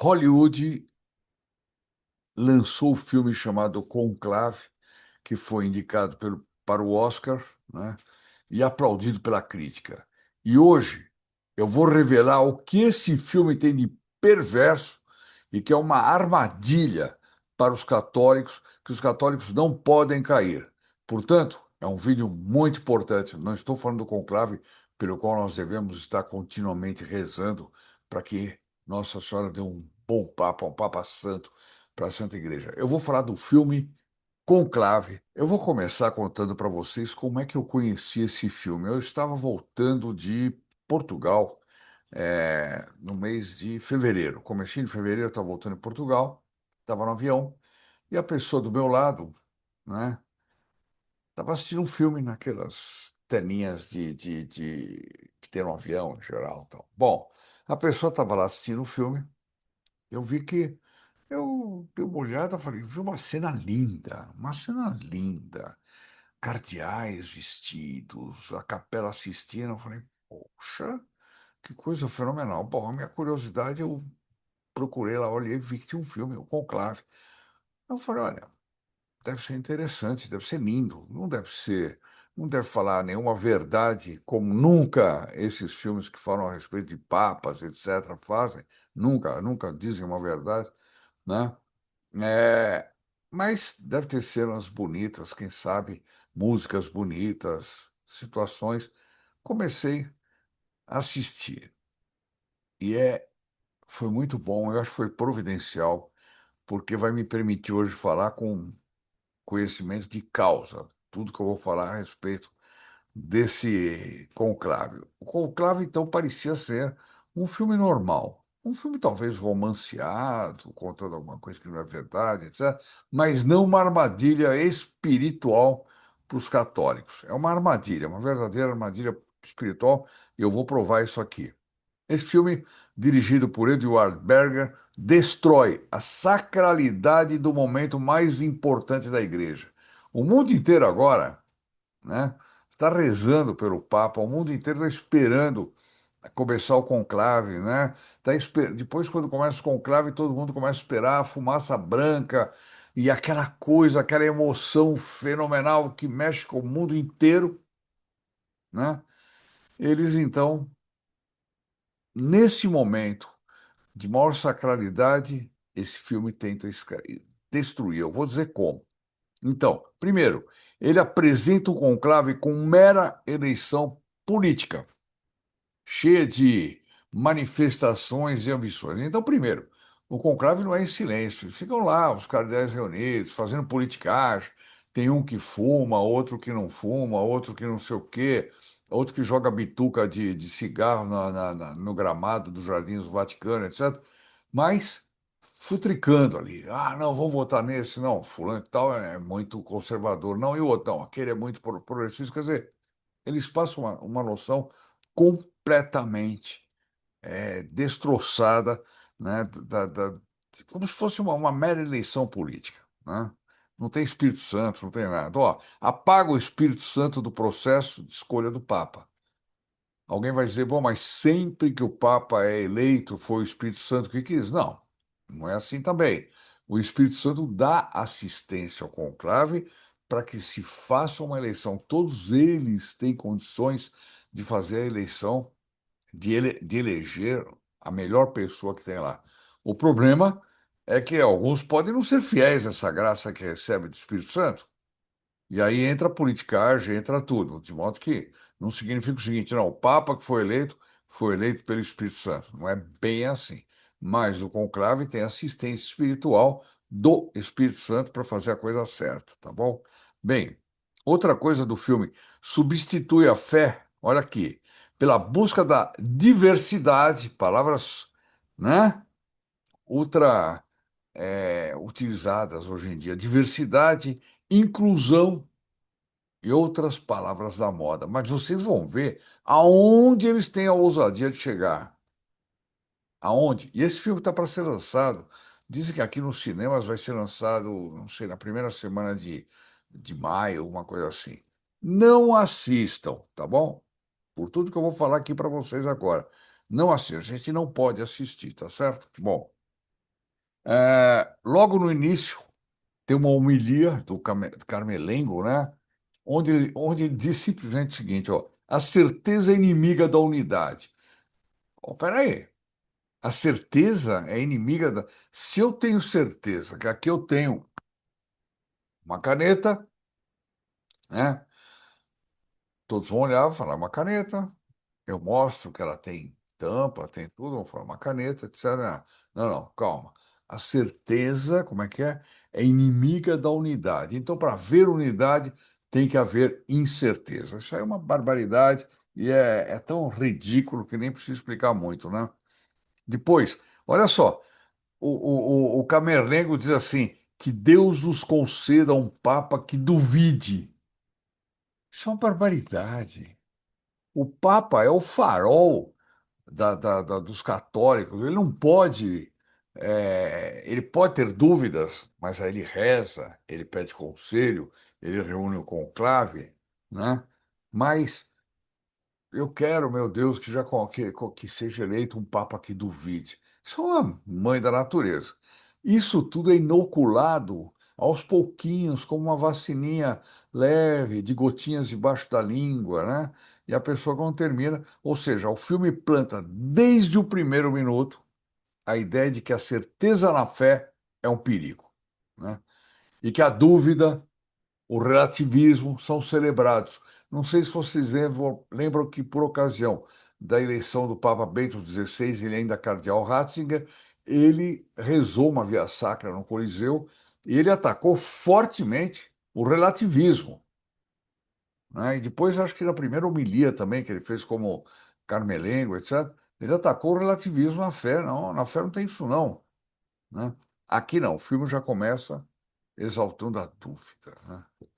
Hollywood lançou o filme chamado Conclave, que foi indicado para o Oscar, né, e aplaudido pela crítica. E hoje eu vou revelar o que esse filme tem de perverso e que é uma armadilha para os católicos, que os católicos não podem cair. Portanto, é um vídeo muito importante. Não estou falando do conclave, pelo qual nós devemos estar continuamente rezando para que Nossa Senhora dê um bom papa, um papa santo para a Santa Igreja. Eu vou falar do filme Conclave. Eu vou começar contando para vocês como é que eu conheci esse filme. Eu estava voltando de Portugal, no mês de fevereiro. Comecinho de fevereiro, eu estava voltando de Portugal, estava no avião, e a pessoa do meu lado, né, estava assistindo um filme naquelas telinhas que tem no avião, em geral. Então. Bom, a pessoa estava lá assistindo o filme, eu vi que eu dei uma olhada, falei, vi uma cena linda, uma cena linda. Cardeais vestidos, a capela assistindo. Eu falei, poxa, que coisa fenomenal. Bom, a minha curiosidade, eu procurei lá, olhei, vi que tinha um filme, o Conclave. Eu falei, olha, deve ser interessante, deve ser lindo, não deve falar nenhuma verdade, como nunca esses filmes que falam a respeito de papas, etc., fazem. Nunca dizem uma verdade, né? É, mas deve ter cenas bonitas, quem sabe, músicas bonitas, situações. Comecei a assistir e foi muito bom, eu acho que foi providencial, porque vai me permitir hoje falar com conhecimento de causa, tudo que eu vou falar a respeito desse conclave. O conclave, então, parecia ser um filme normal. Um filme talvez romanceado, contando alguma coisa que não é verdade, etc., mas não uma armadilha espiritual para os católicos. É uma armadilha, uma verdadeira armadilha espiritual, e eu vou provar isso aqui. Esse filme, dirigido por Edward Berger, destrói a sacralidade do momento mais importante da igreja. O mundo inteiro agora, né? Está rezando pelo Papa, o mundo inteiro está esperando começar o conclave, né? Depois, quando começa o conclave, todo mundo começa a esperar a fumaça branca e aquela coisa, aquela emoção fenomenal que mexe com o mundo inteiro, né? Eles, então, nesse momento de maior sacralidade, esse filme tenta destruir. Eu vou dizer como. Então, primeiro, ele apresenta o conclave com mera eleição política, cheia de manifestações e ambições. Então, primeiro, o conclave não é em silêncio. Ficam lá os cardeais reunidos, fazendo politicagem. Tem um que fuma, outro que não fuma, outro que não sei o quê, outro que joga bituca de cigarro no gramado dos Jardins do Vaticano, etc. Mas futricando ali. Ah, não, vamos votar nesse. Não, fulano e tal é muito conservador. Não, e o outro, não, aquele é muito progressista. Quer dizer, eles passam uma noção completamente destroçada, né, como se fosse uma mera eleição política, né? Não tem Espírito Santo, não tem nada. Ó, apaga o Espírito Santo do processo de escolha do Papa. Alguém vai dizer, bom, mas sempre que o Papa é eleito, foi o Espírito Santo que quis. Não, não é assim também. O Espírito Santo dá assistência ao conclave para que se faça uma eleição. Todos eles têm condições de fazer a eleição, de eleger a melhor pessoa que tem lá. O problema é que alguns podem não ser fiéis a essa graça que recebe do Espírito Santo. E aí entra a politicagem, entra tudo, de modo que não significa o seguinte, não, o Papa que foi eleito pelo Espírito Santo. Não é bem assim. Mas o conclave tem assistência espiritual do Espírito Santo para fazer a coisa certa, tá bom? Bem, outra coisa do filme, substitui a fé, olha aqui, pela busca da diversidade, palavras, né, ultra utilizadas hoje em dia, diversidade, inclusão e outras palavras da moda. Mas vocês vão ver aonde eles têm a ousadia de chegar. Aonde? E esse filme está para ser lançado. Dizem que aqui nos cinemas vai ser lançado, não sei, na primeira semana de maio, uma coisa assim. Não assistam, tá bom? Por tudo que eu vou falar aqui para vocês agora. Não assistam, a gente não pode assistir, tá certo? Bom, Logo no início, tem uma homilia do Carmelengo, né? Onde ele diz simplesmente o seguinte, ó, a certeza é inimiga da unidade. Oh, peraí, a certeza é inimiga da... Se eu tenho certeza que aqui eu tenho uma caneta, né? Todos vão olhar e falar, uma caneta. Eu mostro que ela tem tampa, tem tudo, vão falar, uma caneta, etc. Não, não, calma. A certeza, como é que é? É inimiga da unidade. Então, para haver unidade, tem que haver incerteza. Isso aí é uma barbaridade e é tão ridículo que nem preciso explicar muito, né? Depois, olha só, o Camerlengo diz assim, que Deus nos conceda um Papa que duvide. Isso é uma barbaridade. O Papa é o farol dos católicos. Ele não pode. Ele pode ter dúvidas, mas aí ele reza, ele pede conselho, ele reúne o conclave, né? Mas eu quero, meu Deus, que que seja eleito um Papa que duvide. Isso é uma mãe da natureza. Isso tudo é inoculado aos pouquinhos, como uma vacininha leve, de gotinhas debaixo da língua, né? E a pessoa, quando termina, ou seja, o filme planta desde o primeiro minuto a ideia de que a certeza na fé é um perigo, né? E que a dúvida, o relativismo são celebrados. Não sei se vocês lembram que, por ocasião da eleição do Papa Bento XVI, ele ainda cardeal Ratzinger, ele rezou uma via sacra no Coliseu e ele atacou fortemente o relativismo, né? E depois, acho que na primeira homilia também, que ele fez como Carmelengo, etc., ele atacou o relativismo na fé. Não, na fé não tem isso, não, né? Aqui não, o filme já começa exaltando a dúvida, né?